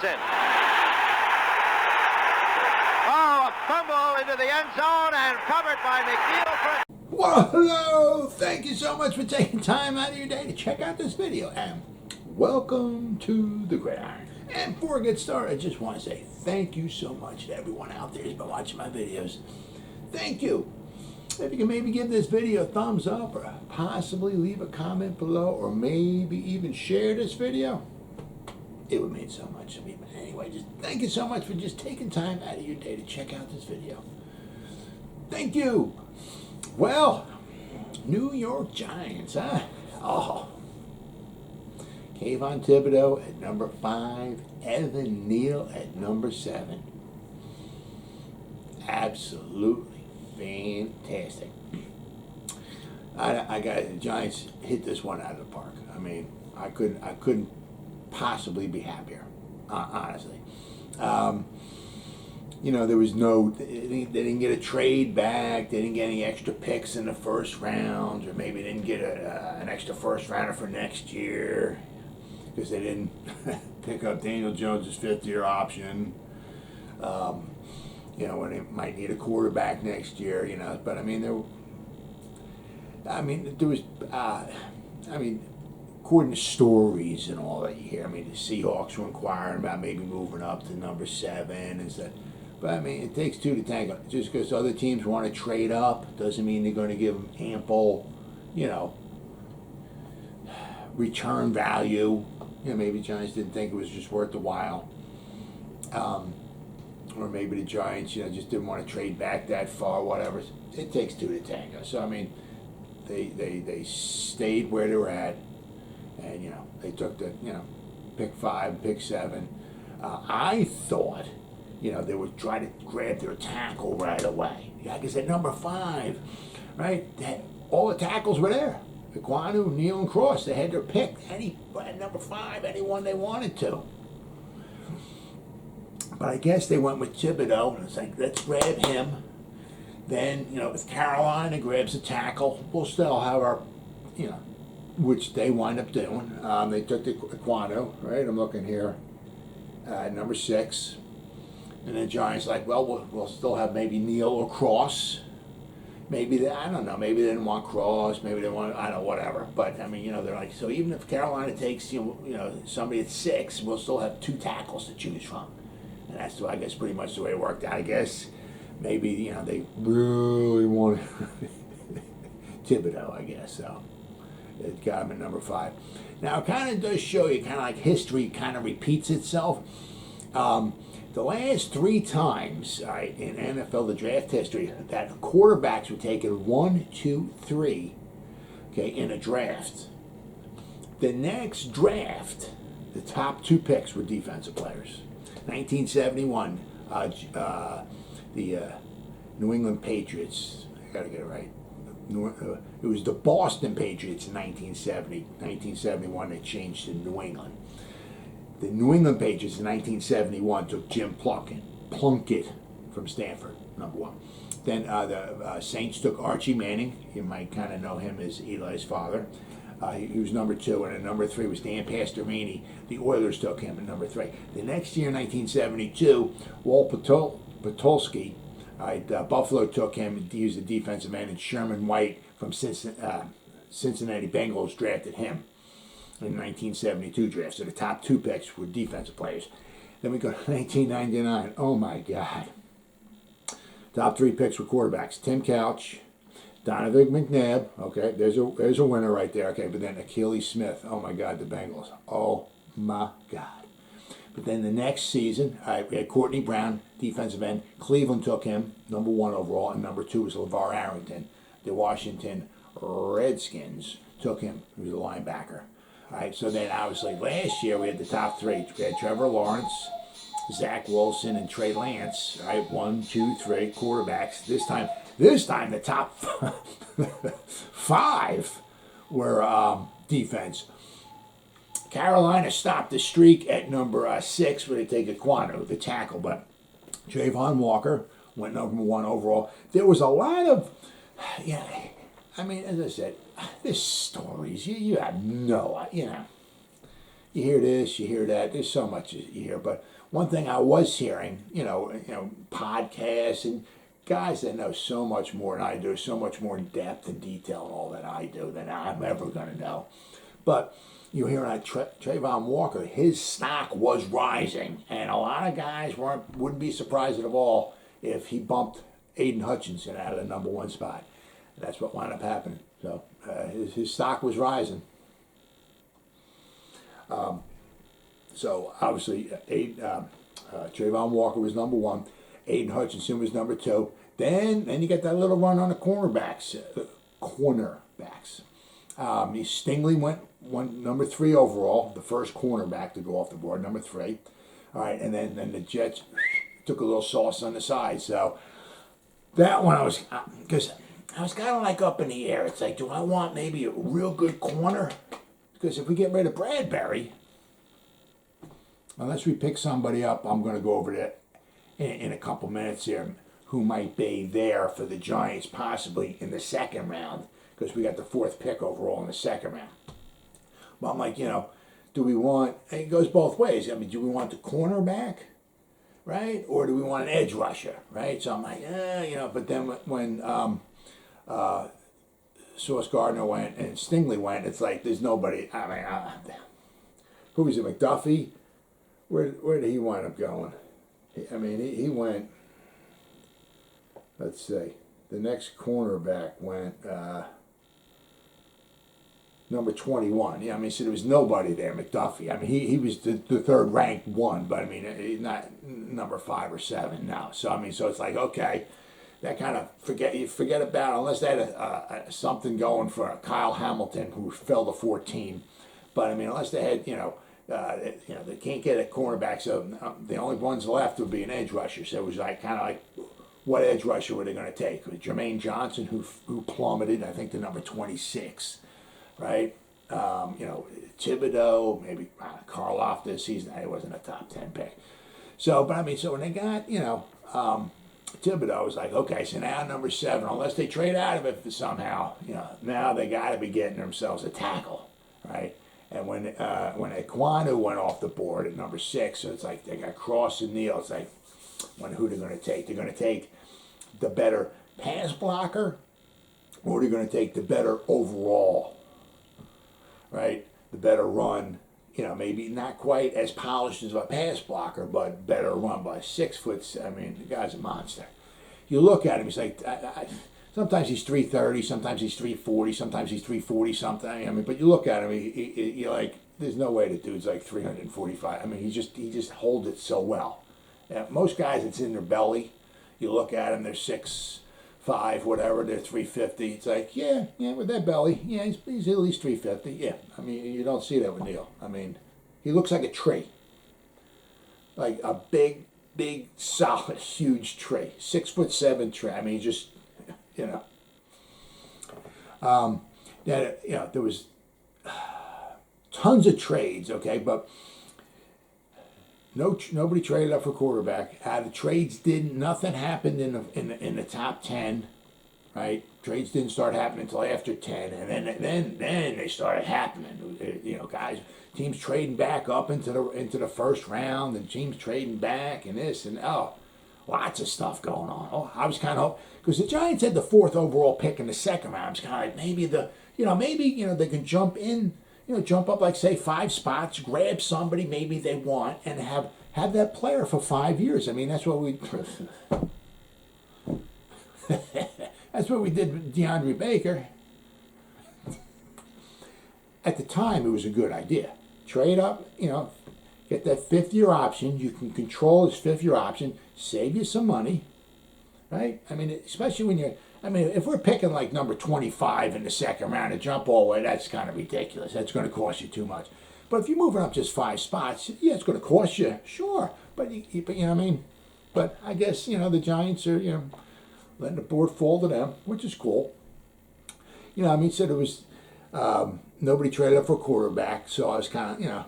Jackson. Oh, a fumble into the end zone and covered by McNeil. Well, hello! Thank you so much for taking time out of your day to check out this video, and welcome to the Gridiron. And before I get started, I just want to say thank you so much to everyone out there who's been watching my videos. Thank you. If you can maybe give this video a thumbs up, or possibly leave a comment below, or maybe even share this video, it would mean so much to me. But anyway, just thank you so much for just taking time out of your day to check out this video. Thank you. Well, New York Giants, huh? Oh. Kayvon Thibodeaux at number 5, Evan Neal at number 7. Absolutely fantastic. I got the Giants hit this one out of the park. I mean, I couldn't possibly be happier, honestly. You know, there was they didn't get a trade back. They didn't get any extra picks in the first round, or maybe didn't get an extra first rounder for next year because they didn't pick up Daniel Jones' fifth-year option. You know, when they might need a quarterback next year. You know, but I mean, there was, according to stories and all that you hear, I mean, the Seahawks were inquiring about maybe moving up to number 7 and stuff. But I mean, it takes two to tango. Just because other teams want to trade up doesn't mean they're going to give them ample, you know, return value. You know, maybe the Giants didn't think it was just worth the while. Or maybe the Giants, you know, just didn't want to trade back that far, whatever. It takes two to tango. So, I mean, they stayed where they were at. And, you know, they took the, you know, pick 5, pick 7. I thought, you know, they would try to grab their tackle right away. Yeah, because at number 5, right, all the tackles were there. Kwity, Neal, and Cross. They had their pick. At number 5, anyone they wanted to. But I guess they went with Thibodeaux, and it's like, let's grab him. Then, you know, if Carolina grabs a tackle, we'll still have our, you know, which they wind up doing. They took the Kwity, right? I'm looking here, number 6. And then Giants like, well, we'll still have maybe Neal or Cross. Maybe I don't know. Maybe they didn't want Cross. Maybe they want, I don't know, whatever. But I mean, you know, they're like, so even if Carolina takes you know somebody at 6, we'll still have 2 tackles to choose from. And that's, I guess, pretty much the way it worked out. I guess maybe, you know, they really wanted Thibodeaux, I guess. So it got him at number 5. Now it kind of does show you, kind of like history kind of repeats itself. The last 3 times in NFL, the draft history, that quarterbacks were taken 1, 2, 3, okay, in a draft. The next draft, the top 2 picks were defensive players. 1971, the New England Patriots, I got to get it right. It was the Boston Patriots in 1970. 1971, they changed to New England. The New England Patriots in 1971 took Jim Plunkett from Stanford, number 1. Then the Saints took Archie Manning. You might kind of know him as Eli's father. He was number 2, and then number 3 was Dan Pastorini. The Oilers took him at number 3. The next year, 1972, Walt Patulski, Buffalo took him. He was the defensive end, and Sherman White from Cincinnati Bengals drafted him in 1972 draft. So the top 2 picks were defensive players. Then we go to 1999. Oh my God. Top 3 picks were quarterbacks. Tim Couch, Donovan McNabb. Okay, there's a winner right there. Okay, but then Achilles Smith. Oh my God, the Bengals. Oh my God. But then the next season, we had Courtney Brown, defensive end. Cleveland took him, number 1 overall, and number 2 was LeVar Arrington. The Washington Redskins took him. He was a linebacker. All right, so then obviously last year we had the top 3. We had Trevor Lawrence, Zach Wilson, and Trey Lance. All right, 1, 2, 3 quarterbacks. This time the top 5 were defense. Carolina stopped the streak at number 6 where they take a Kwity, the tackle, but Javon Walker went number 1 overall. There was a lot of, yeah, I mean, as I said, there's stories. You have no, you know, you hear this, you hear that. There's so much you hear. But one thing I was hearing, podcasts and guys that know so much more than I do, so much more in depth and detail and all that I do than I'm ever going to know. But you hear on Trayvon Walker, his stock was rising, and a lot of guys wouldn't be surprised at all if he bumped Aiden Hutchinson out of the number 1 spot. That's what wound up happening. So his stock was rising. So obviously, Trayvon Walker was number 1. Aiden Hutchinson was number 2. Then you get that little run on the cornerbacks. Stingley went number 3 overall, the first cornerback to go off the board, number 3. All right, and then the Jets took a little sauce on the side. So that one because I was kind of like up in the air. It's like, do I want maybe a real good corner? Because if we get rid of Bradbury, unless we pick somebody up, I'm going to go over that in a couple minutes here, who might be there for the Giants possibly in the second round, because we got the 4th pick overall in the second round. But I'm like, do we want, it goes both ways. I mean, do we want the cornerback, right? Or do we want an edge rusher, right? So I'm like, but then when Sauce Gardner went and Stingley went, it's like there's nobody. I mean, who was it, McDuffie? Where did he wind up going? I mean, he went, let's see, the next cornerback went number 21. Yeah, I mean, so there was nobody there, McDuffie. I mean, he was the 3rd ranked one, but I mean, he's not number 5 or 7 now. So, I mean, so it's like, okay, that kind of forget about, unless they had something going for Kyle Hamilton, who fell to 14. But I mean, unless they had, they can't get a cornerback, so the only ones left would be an edge rusher. So it was like kind of like, what edge rusher were they going to take? Jermaine Johnson, who plummeted, I think, to number 26, right? Thibodeaux, maybe Karlaftis. He wasn't a top 10 pick. So, but I mean, so when they got, Thibodeaux was like, okay, so now number 7, unless they trade out of it somehow, now they got to be getting themselves a tackle, right? And when Ekwonu went off the board at number 6, so it's like they got Cross and Neal. It's like, who they're going to take? They're going to take the better pass blocker, or they're going to take the better overall, right? The better run, maybe not quite as polished as a pass blocker, but better run by 6 foot. I mean, the guy's a monster. You look at him, he's like, sometimes he's 330, sometimes he's 340, sometimes he's 340 something. I mean, but you look at him, you're like, there's no way the dude's like 345. I mean, he just holds it so well. Most guys, it's in their belly. You look at them, they're 6'5", whatever, they're 350. It's like, yeah, with that belly, yeah, he's at least 350. Yeah, I mean, you don't see that with Neal. I mean, he looks like a tree, like a big, solid, huge tree, 6'7" tree. I mean, just, there was tons of trades, okay, but nobody traded up for quarterback. The trades nothing happened in the top 10, right? Trades didn't start happening until after 10, and then they started happening. Guys, teams trading back up into the first round, and teams trading back, and this and lots of stuff going on. I was kind of, because the Giants had the 4th overall pick in the second round. I was kind of like, maybe they can jump in. Jump up like, say, 5 spots, grab somebody maybe they want, and have that player for 5 years. I mean, that's what we that's what we did with DeAndre Baker. At the time, it was a good idea. Trade up, get that 5th-year option. You can control his 5th-year option, save you some money, right? I mean, especially when if we're picking like number 25 in the second round to jump all the way, that's kind of ridiculous. That's going to cost you too much. But if you're moving up just 5 spots, yeah, it's going to cost you, sure. But you know what I mean? But I guess, the Giants are, letting the board fall to them, which is cool. So there was, nobody traded up for a quarterback, so I was kind of,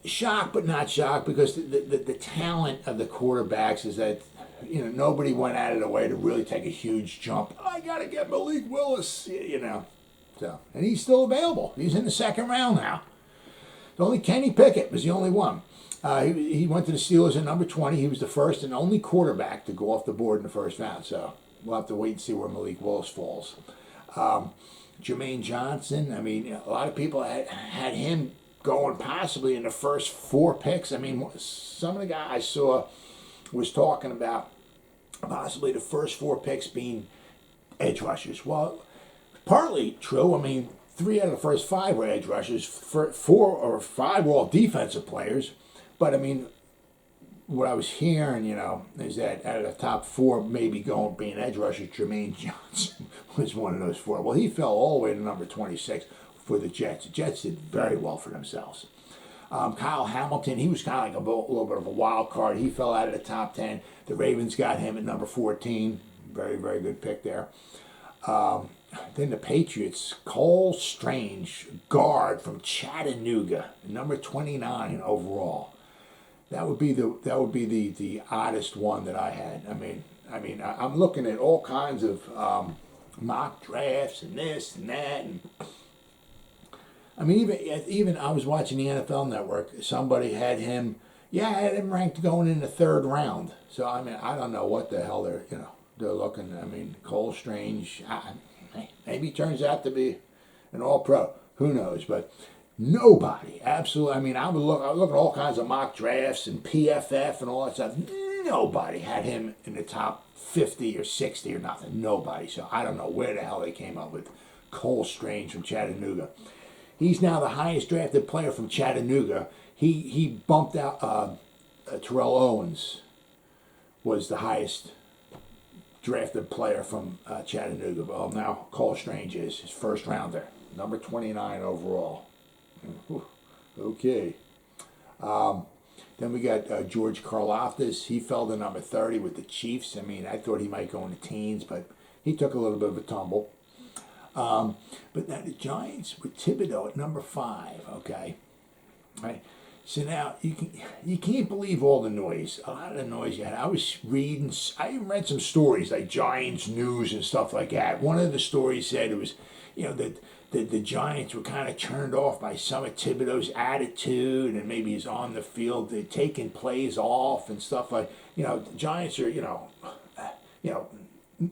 shocked but not shocked, because the talent of the quarterbacks is that, nobody went out of the way to really take a huge jump. I got to get Malik Willis, So, and he's still available. He's in the second round now. Only Kenny Pickett was the only one. He went to the Steelers at number 20. He was the first and only quarterback to go off the board in the first round. So we'll have to wait and see where Malik Willis falls. Jermaine Johnson, I mean, a lot of people had him going possibly in the first 4 picks. I mean, some of the guys I saw was talking about possibly the first 4 picks being edge rushers. Well, partly true. I mean, 3 out of the first 5 were edge rushers. 4 or 5 were all defensive players. But, I mean, what I was hearing, is that out of the top 4 maybe being edge rushers, Jermaine Johnson was one of those 4. Well, he fell all the way to number 26 for the Jets. The Jets did very well for themselves. Kyle Hamilton, he was kind of like a little bit of a wild card. He fell out of the top 10. The Ravens got him at number 14. Very, very good pick there. Then the Patriots, Cole Strange, guard from Chattanooga, number 29 overall. That would be the oddest one that I had. I mean, I'm looking at all kinds of mock drafts and this and that, and I mean, even I was watching the NFL Network. Somebody had him, had him ranked going in the 3rd round. So I mean, I don't know what the hell they're looking. I mean, Cole Strange, maybe he turns out to be an All-Pro. Who knows? But nobody, absolutely. I mean, I would look at all kinds of mock drafts and PFF and all that stuff. Nobody had him in the top 50 or 60 or nothing. Nobody. So I don't know where the hell they came up with Cole Strange from Chattanooga. He's now the highest drafted player from Chattanooga. He bumped out Terrell Owens was the highest drafted player from Chattanooga. Well, now Cole Strange is his first rounder, number 29 overall. Okay. Then we got George Karlaftis. He fell to number 30 with the Chiefs. I mean, I thought he might go in the teens, but he took a little bit of a tumble. But now the Giants with Thibodeaux at number 5, okay? Right. So now you can't believe all the noise. A lot of the noise you had. I even read some stories like Giants News and stuff like that. One of the stories said it was, that the Giants were kind of turned off by some of Thibodeaux's attitude and maybe he's on the field, they're taking plays off and stuff like, the Giants are,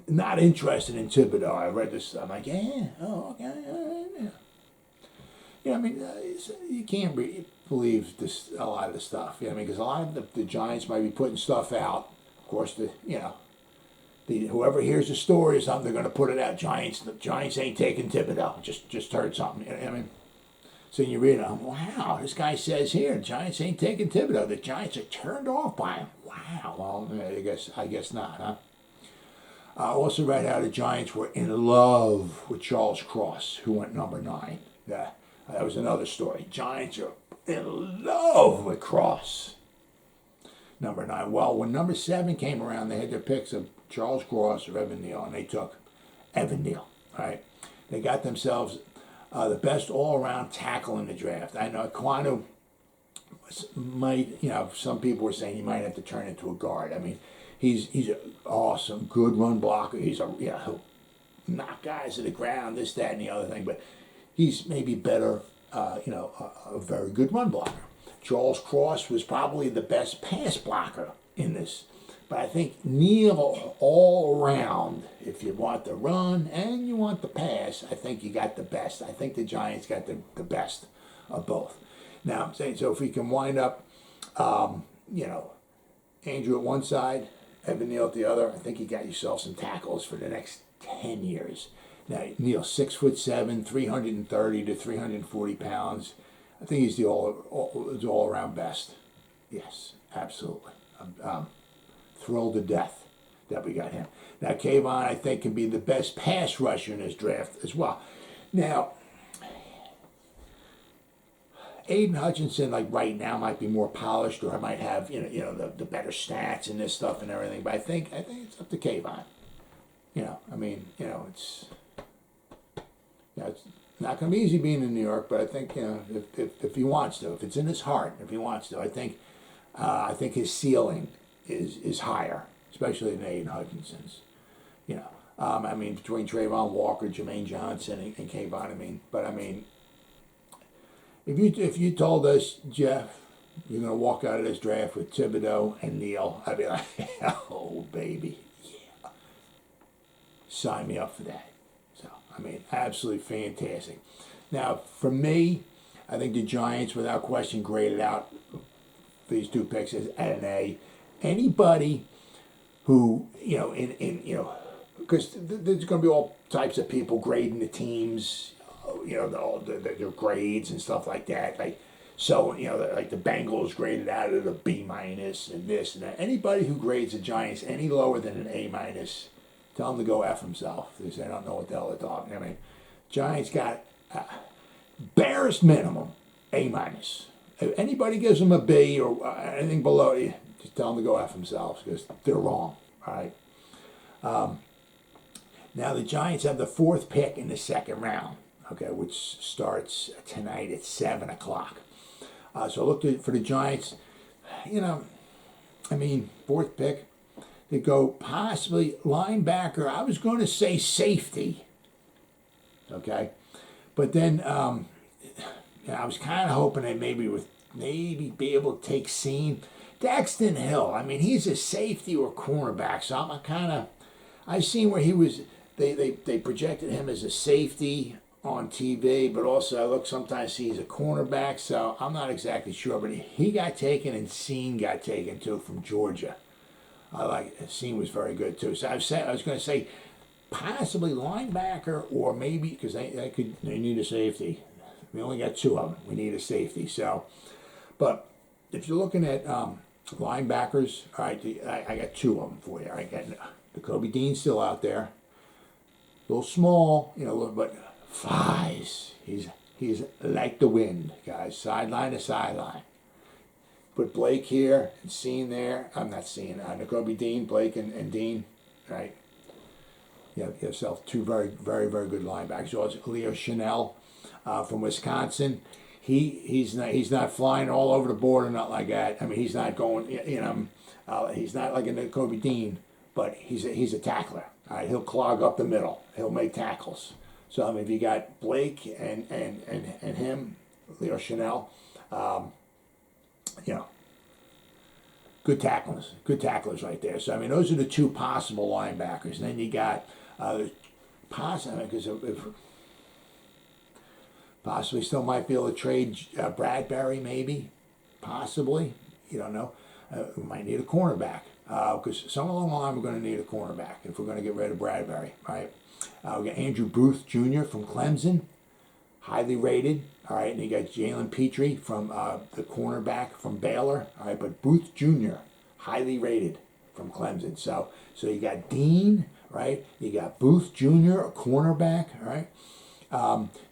not interested in Thibodeaux. I read this. I'm like, okay. I mean, you can't believe this a lot of the stuff. Because a lot of the Giants might be putting stuff out. Of course, whoever hears the story or something, they're going to put it out. The Giants ain't taking Thibodeaux. Just heard something. So you read it, wow, this guy says here, the Giants ain't taking Thibodeaux. The Giants are turned off by him. Wow. Well, I guess not, huh? I also read how the Giants were in love with Charles Cross, who went number 9. Yeah, that was another story. Giants are in love with Cross, number 9. Well, when number 7 came around, they had their picks of Charles Cross or Evan Neal, and they took Evan Neal. Right? They got themselves the best all-around tackle in the draft. I know Kwity might, some people were saying he might have to turn into a guard. I mean, he's an awesome, good run blocker. He'll knock guys to the ground, this, that, and the other thing. But he's maybe better, a very good run blocker. Charles Cross was probably the best pass blocker in this. But I think Neal all around, if you want the run and you want the pass, I think you got the best. I think the Giants got the best of both. Now, I'm saying, so if we can wind up, Andrew at one side, Evan Neal at the other, I think you got yourself some tackles for the next 10 years. Now, Neal, 6'7", 330 to 340 pounds. I think he's the all-around best. Yes, absolutely. I'm thrilled to death that we got him. Now, Kayvon, I think, can be the best pass rusher in this draft as well. Now, Aiden Hutchinson, like right now, might be more polished, or I might have the better stats and this stuff and everything. But I think it's up to Kayvon. It's not going to be easy being in New York, but I think if he wants to, if it's in his heart, if he wants to, I think his ceiling is higher, especially than Aiden Hutchinson's. I mean, between Trayvon Walker, Jermaine Johnson, and Kayvon. But I mean, if you told us, Jeff, you're going to walk out of this draft with Thibodeaux and Neal, I'd be like, oh, baby, yeah. Sign me up for that. So, I mean, absolutely fantastic. Now, for me, I think the Giants, without question, graded out these two picks as at an A. Anybody who, because there's going to be all types of people grading the teams, their grades and stuff like that. Like the Bengals graded out of the B minus and this and that. Anybody who grades the Giants any lower than an A minus, tell them to go F himself. Because they don't know what the hell they're talking. I mean, Giants got barest minimum A minus. If anybody gives them a B or anything below, just tell them to go F themselves because they're wrong. All right. Now the Giants have the 4th pick in the 2nd round. Okay, which starts tonight at 7 o'clock. So look for the Giants. 4th pick. They go possibly linebacker. I was going to say safety. Okay, but then I was kind of hoping they maybe be able to take Scene. Daxton Hill. I mean, he's a safety or cornerback. So I've seen where he was. They projected him as a safety on TV, but also I sometimes see he's a cornerback, so I'm not exactly sure. But he got taken, and Scene got taken too from Georgia. Scene was very good too. So I was going to say possibly linebacker or maybe because they need a safety. We only got 2 of them. We need a safety. So, but if you're looking at linebackers, all right, I got 2 of them for you. I got Kobe Dean still out there, a little small, but flies. He's like the wind, guys. Sideline to sideline. Put Blake here and Scene there. I'm not seeing Kobe Dean, Blake, and Dean, right? You have yourself 2 very, very, very good linebackers. Also, Cleo Chanel from Wisconsin. He's not flying all over the board or not like that. I mean, he's not going. He's not like a Kobe Dean, but he's a tackler. All right, he'll clog up the middle. He'll make tackles. So I mean, if you got Blake and him, Leo Chanel, good tacklers right there. So I mean, those are the 2 possible linebackers. And then you got possibly still might be able to trade Bradbury, maybe, possibly. You don't know. We might need a cornerback because somewhere along the line we're going to need a cornerback if we're going to get rid of Bradbury, right? We got Andrew Booth Jr. from Clemson, highly rated. All right, and you got Jalen Petrie from the cornerback from Baylor. All right, but Booth Jr. highly rated from Clemson. So you got Dean, right? You got Booth Jr. a cornerback. All right.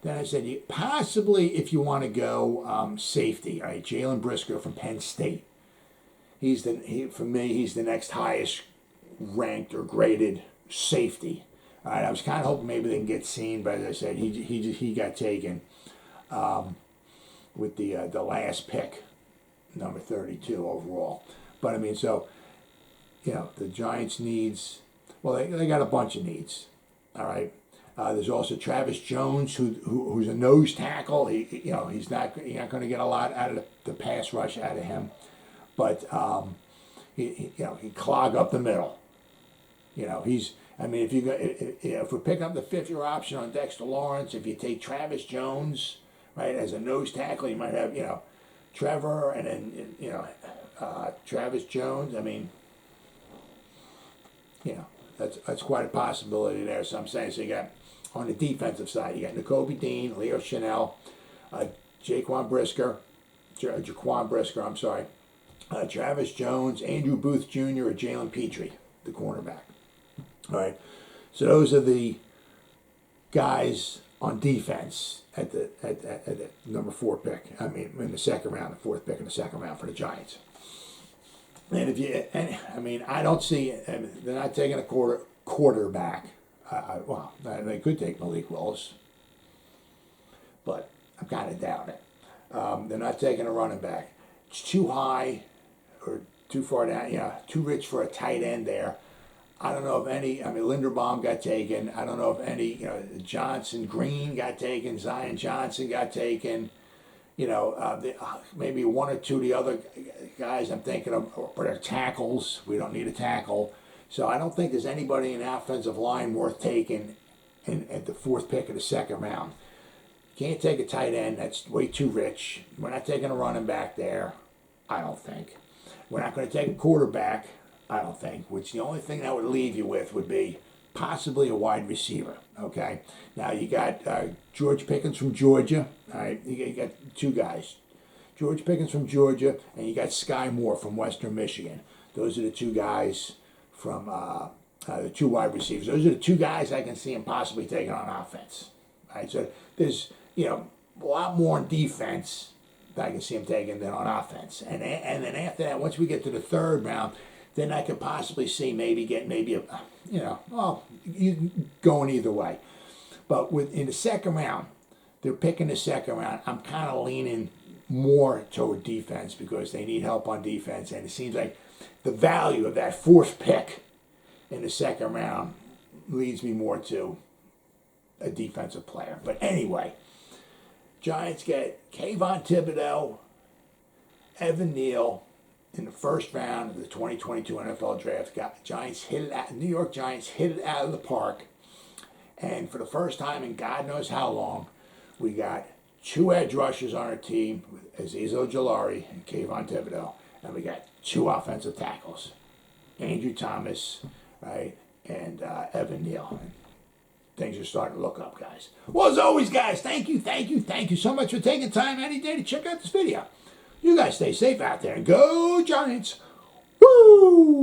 Then I said possibly if you want to go safety. All right, Jalen Brisker from Penn State. For me he's the next highest ranked or graded safety. All right, I was kind of hoping maybe they can get Scene, but as I said, he got taken with the last pick, number 32 overall. But I mean, so the Giants needs. Well, they got a bunch of needs. All right. There's also Travis Jones, who's a nose tackle. He's not going to get a lot out of the pass rush out of him, but he clog up the middle. If we pick up the 5th-year option on Dexter Lawrence, if you take Travis Jones, right, as a nose tackle, you might have, Trevor and then, Travis Jones. I mean, that's quite a possibility there. So I'm saying, so you got, on the defensive side, you got Nakobe Dean, Leo Chanel, Jaquan Brisker, I'm sorry, Travis Jones, Andrew Booth Jr., or Jalen Petrie, the cornerback. All right, so those are the guys on defense at the number 4 pick. I mean, in the 2nd round, the 4th pick in the 2nd round for the Giants. And I don't see. They're not taking a quarterback. They could take Malik Willis, but I'm kind of doubting it. They're not taking a running back. It's too high or too far down. Too rich for a tight end there. I don't know if any, I mean, Linderbaum got taken. I don't know if any, Johnson, Green got taken. Zion Johnson got taken. Maybe one or two of the other guys I'm thinking of, but they're tackles. We don't need a tackle. So I don't think there's anybody in the offensive line worth taking at the fourth pick of the second round. Can't take a tight end. That's way too rich. We're not taking a running back there, I don't think. We're not going to take a quarterback, I don't think, which the only thing that would leave you with would be possibly a wide receiver, okay? Now, you got George Pickens from Georgia, all right? You got two guys. George Pickens from Georgia, and you got Sky Moore from Western Michigan. Those are the two guys from the two wide receivers. Those are the two guys I can see him possibly taking on offense, all right? So there's, a lot more on defense that I can see him taking than on offense. And then after that, once we get to the third round, then I could possibly see you going either way. But in the second round, they're picking the second round. I'm kind of leaning more toward defense because they need help on defense. And it seems like the value of that fourth pick in the second round leads me more to a defensive player. But anyway, Giants get Kayvon Thibodeaux, Evan Neal in the first round of the 2022 NFL Draft. New York Giants hit it out of the park. And for the first time in God knows how long, we got two edge rushers on our team with Azeez Ojulari and Kayvon Thibodeaux. And we got two offensive tackles, Andrew Thomas, right, and Evan Neal. Things are starting to look up, guys. Well, as always, guys, thank you so much for taking time any day to check out this video. You guys stay safe out there and go Giants. Woo!